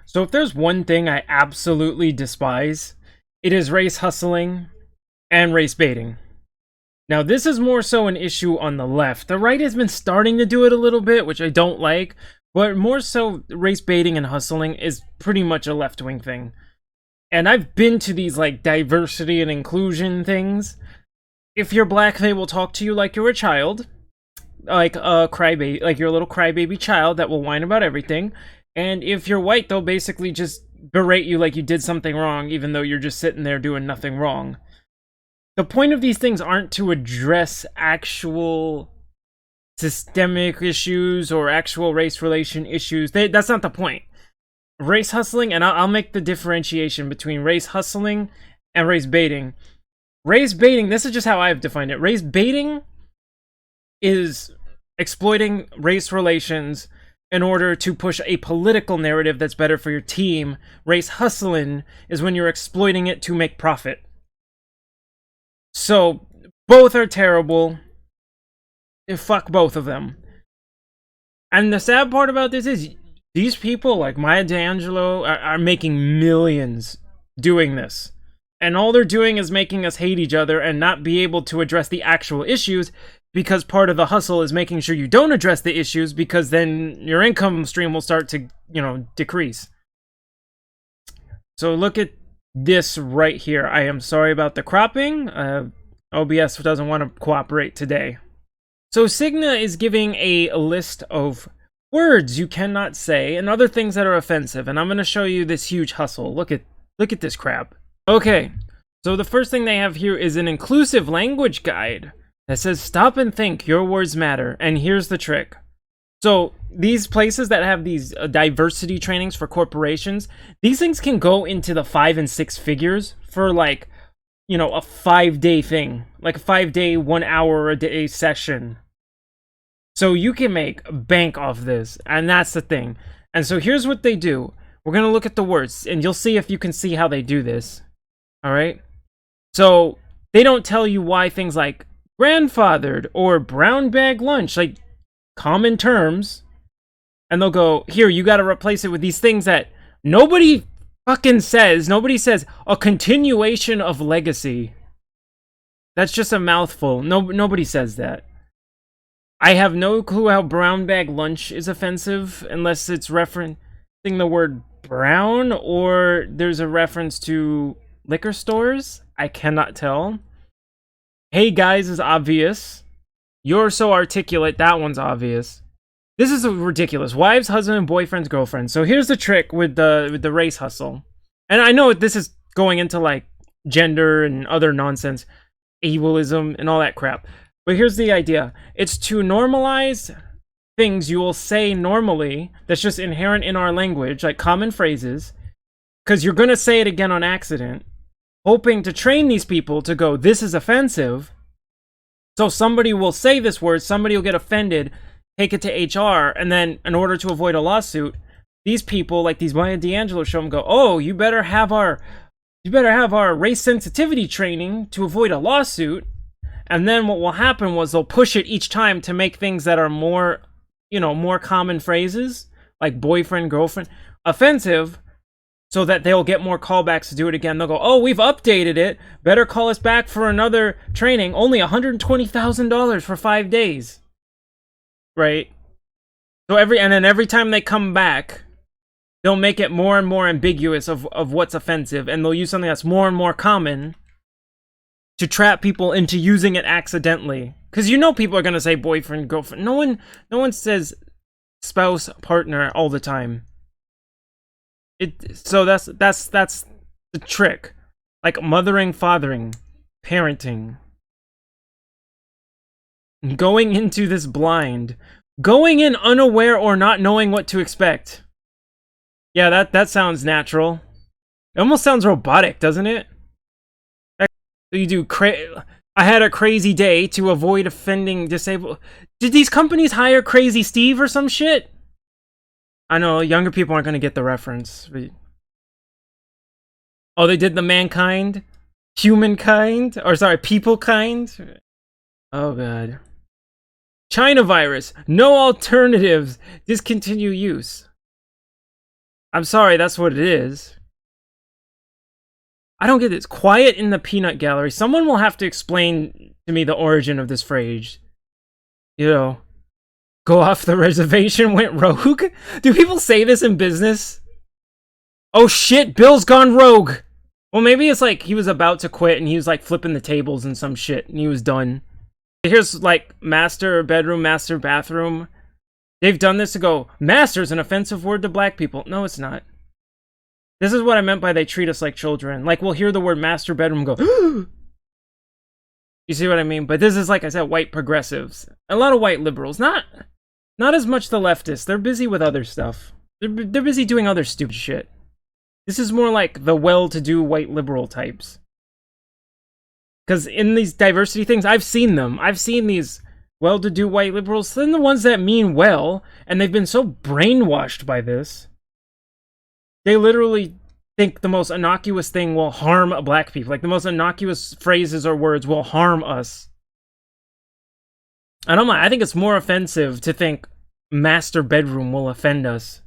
So if there's one thing I absolutely despise, it is race hustling and race baiting. Now, this is more so an issue on the left. The right has been starting to do it a little bit, which I don't like, but more so race baiting and hustling is pretty much a left-wing thing. And I've been to these like diversity and inclusion things. If you're black, they will talk to you like you're a child, like a crybaby, like you're a little crybaby child that will whine about everything. And if you're white, they'll basically just berate you like you did something wrong, even though you're just sitting there doing nothing wrong. The point of these things aren't to address actual systemic issues or actual race relation issues. That's not the point. Race hustling, and I'll make the differentiation between race hustling and race baiting. Race baiting, this is just how I've defined it. Race baiting is exploiting race relations in order to push a political narrative that's better for your team. Race hustling is when you're exploiting it to make profit. So, both are terrible. Fuck both of them. And the sad part about this is, these people, like Maya D'Angelo, are making millions doing this. And all they're doing is making us hate each other and not be able to address the actual issues, because part of the hustle is making sure you don't address the issues, because then your income stream will start to, decrease. So look at this right here. I am sorry about the cropping. OBS doesn't want to cooperate today. So Cigna is giving a list of words you cannot say and other things that are offensive, and I'm going to show you this huge hustle. Look at this crap. Okay, so the first thing they have here is an inclusive language guide that says stop and think, your words matter. And here's the trick. So these places that have these diversity trainings for corporations, these things can go into the 5 and 6 figures for like, a 5-day thing, like a 5-day, 1 hour a day session. So you can make bank off this, and that's the thing. And so here's what they do. We're going to look at the words, and you'll see if you can see how they do this. All right? So they don't tell you why things like grandfathered or brown bag lunch, like common terms, and they'll go, here, you got to replace it with these things that nobody fucking says. Nobody says a continuation of legacy. That's just a mouthful. Nobody says that. I have no clue how brown bag lunch is offensive, unless it's referencing the word brown or there's a reference to liquor stores. I cannot tell. Hey guys is obvious. You're so articulate, that one's obvious. This is ridiculous. Wives, husband, boyfriends, girlfriends. So here's the trick with the race hustle. And I know this is going into like gender and other nonsense, ableism and all that crap. But here's the idea. It's to normalize things you will say normally that's just inherent in our language, like common phrases, because you're going to say it again on accident, hoping to train these people to go, this is offensive. So somebody will say this word, somebody will get offended, take it to HR, and then in order to avoid a lawsuit, these people, like these Maya D'Angelo show them, go, oh, you better have our race sensitivity training to avoid a lawsuit. And then what will happen was they'll push it each time to make things that are more, more common phrases, like boyfriend, girlfriend, offensive, so that they'll get more callbacks to do it again. They'll go, oh, we've updated it. Better call us back for another training. Only $120,000 for 5 days. Right? So every time they come back, they'll make it more and more ambiguous of what's offensive, and they'll use something that's more and more common to trap people into using it accidentally. Because people are going to say boyfriend, girlfriend. No one says spouse, partner all the time. So that's the trick. Like mothering, fathering, parenting. Going into this blind. Going in unaware or not knowing what to expect. Yeah, that sounds natural. It almost sounds robotic, doesn't it? You do I had a crazy day to avoid offending disabled. Did these companies hire Crazy Steve or some shit? I know younger people aren't going to get the reference. But... oh, they did the mankind, humankind, or sorry, people kind. Oh god. China virus. No alternatives. Discontinue use. I'm sorry, that's what it is. I don't get this. Quiet in the peanut gallery. Someone will have to explain to me the origin of this phrase. You know, go off the reservation, went rogue? Do people say this in business? Oh shit, Bill's gone rogue! Well, maybe it's like he was about to quit and he was like flipping the tables and some shit and he was done. Here's like master bedroom, master bathroom. They've done this to go, master's an offensive word to black people. No, it's not. This is what I meant by they treat us like children. Like, we'll hear the word master bedroom and go, you see what I mean? But this is, like I said, white progressives. A lot of white liberals. Not as much the leftists. They're busy with other stuff. They're busy doing other stupid shit. This is more like the well-to-do white liberal types. Because in these diversity things, I've seen them. I've seen these well-to-do white liberals. Then the ones that mean well, and they've been so brainwashed by this. They literally think the most innocuous thing will harm black people. Like, the most innocuous phrases or words will harm us. And I think it's more offensive to think master bedroom will offend us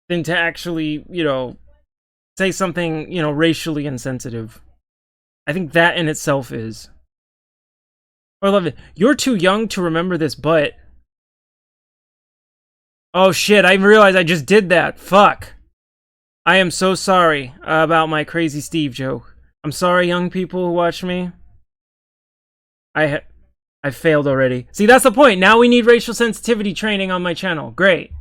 than to actually, you know, say something, you know, racially insensitive. I think that in itself is. I love it. You're too young to remember this, but... Oh shit, I realized I just did that. Fuck. I am so sorry about my Crazy Steve joke. I'm sorry, young people who watch me. I failed already. See, that's the point. Now we need racial sensitivity training on my channel. Great.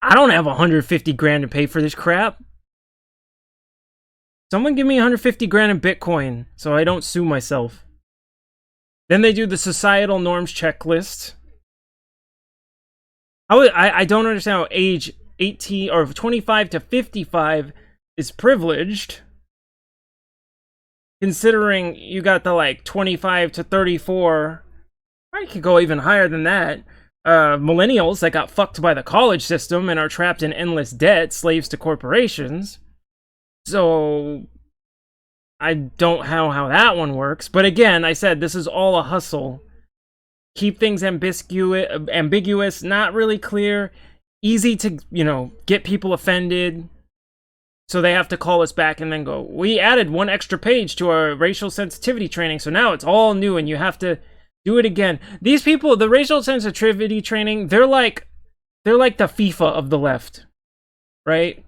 I don't have 150 grand to pay for this crap. Someone give me 150 grand in Bitcoin so I don't sue myself. Then they do the societal norms checklist. I don't understand how age 18 or 25 to 55 is privileged, considering you got the like 25 to 34. I could go even higher than that. Millennials that got fucked by the college system and are trapped in endless debt, slaves to corporations. So I don't know how that one works. But again, I said this is all a hustle. Keep things ambiguous, not really clear, easy to, you know, get people offended. So they have to call us back and then go, we added one extra page to our racial sensitivity training, so now it's all new and you have to do it again. These people, the racial sensitivity training, they're like the FIFA of the left, right?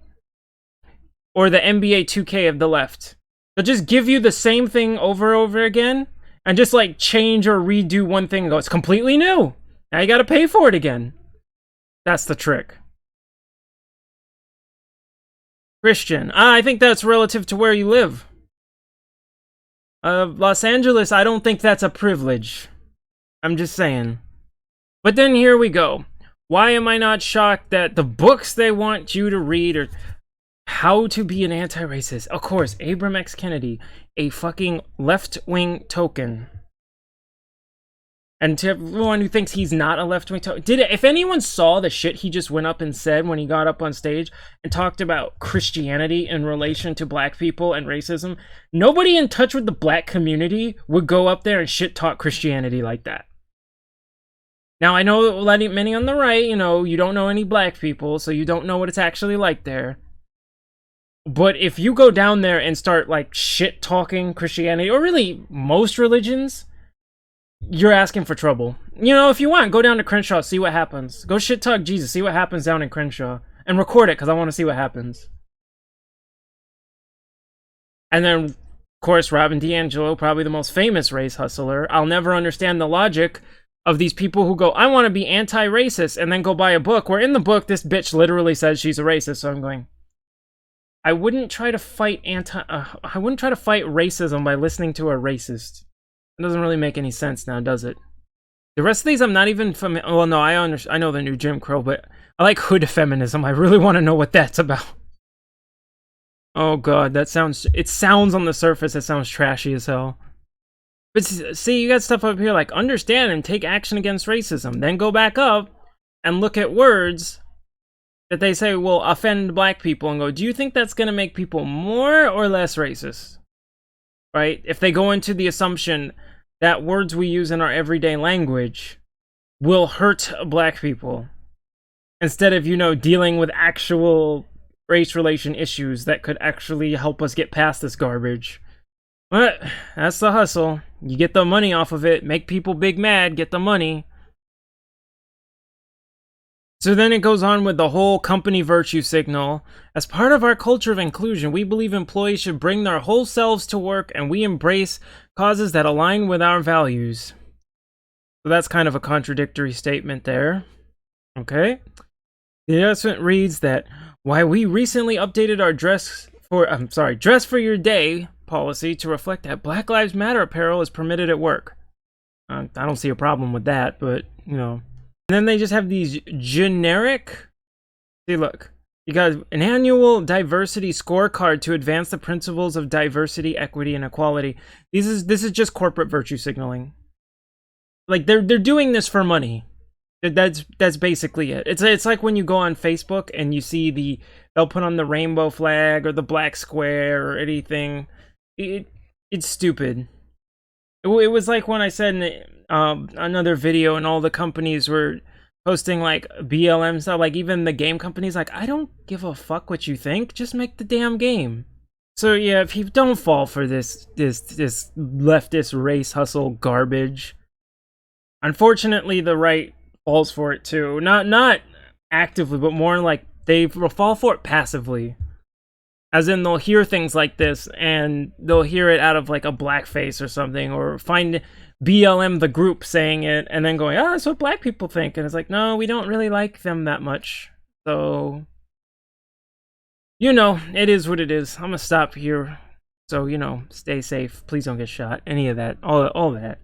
Or the NBA 2K of the left. They'll just give you the same thing over and over again and just like change or redo one thing and go, it's completely new. Now you gotta pay for it again. That's the trick. Christian, I think that's relative to where you live. Los Angeles, I don't think that's a privilege. I'm just saying. But then here we go. Why am I not shocked that the books they want you to read are How to Be an Anti-Racist? Of course, Abram X. Kennedy, a fucking left-wing token. And to everyone who thinks he's not a left-wing token, if anyone saw the shit he just went up and said when he got up on stage and talked about Christianity in relation to black people and racism, nobody in touch with the black community would go up there and shit-talk Christianity like that. Now, I know many on the right, you know, you don't know any black people, so you don't know what it's actually like there. But if you go down there and start, like, shit-talking Christianity, or really most religions, you're asking for trouble. You know, if you want, go down to Crenshaw, see what happens. Go shit-talk Jesus, see what happens down in Crenshaw. And record it, because I want to see what happens. And then, of course, Robin DiAngelo, probably the most famous race hustler. I'll never understand the logic of these people who go, I want to be anti-racist, and then go buy a book, where in the book, this bitch literally says she's a racist, so I'm going, I wouldn't try to fight racism by listening to a racist. It doesn't really make any sense now, does it? The rest of these I'm not even familiar. Well, no, I know the new Jim Crow, but I like hood feminism. I really want to know what that's about. Oh god, it sounds on the surface, it sounds trashy as hell. But see, you got stuff up here like understand and take action against racism. Then go back up and look at words that they say will offend black people and go, do you think that's going to make people more or less racist? Right? If they go into the assumption that words we use in our everyday language will hurt black people, instead of, you know, dealing with actual race relation issues that could actually help us get past this garbage. But that's the hustle. You get the money off of it, make people big mad, get the money. So then it goes on with the whole company virtue signal. As part of our culture of inclusion, we believe employees should bring their whole selves to work, and we embrace causes that align with our values. So that's kind of a contradictory statement there. Okay. The announcement reads that why we recently updated our dress for your day policy to reflect that Black Lives Matter apparel is permitted at work. I don't see a problem with that, but you know. And then they just have these generic. See, look, you got an annual diversity scorecard to advance the principles of diversity, equity, and equality. This is just corporate virtue signaling. Like they're doing this for money. That's basically it. It's like when you go on Facebook and you see they'll put on the rainbow flag or the black square or anything. It's stupid. It was like when I said in another video, and all the companies were posting like BLM stuff, like even the game companies, like, I don't give a fuck what you think, just make the damn game. So yeah, if you don't fall for this leftist race hustle garbage, unfortunately the right falls for it too. Not actively, but more like they fall for it passively. As in, they'll hear things like this, and they'll hear it out of, like, a blackface or something, or find BLM, the group, saying it, and then going, that's what black people think. And it's like, no, we don't really like them that much. So, you know, it is what it is. I'm gonna stop here. So, you know, stay safe. Please don't get shot. Any of that. All that.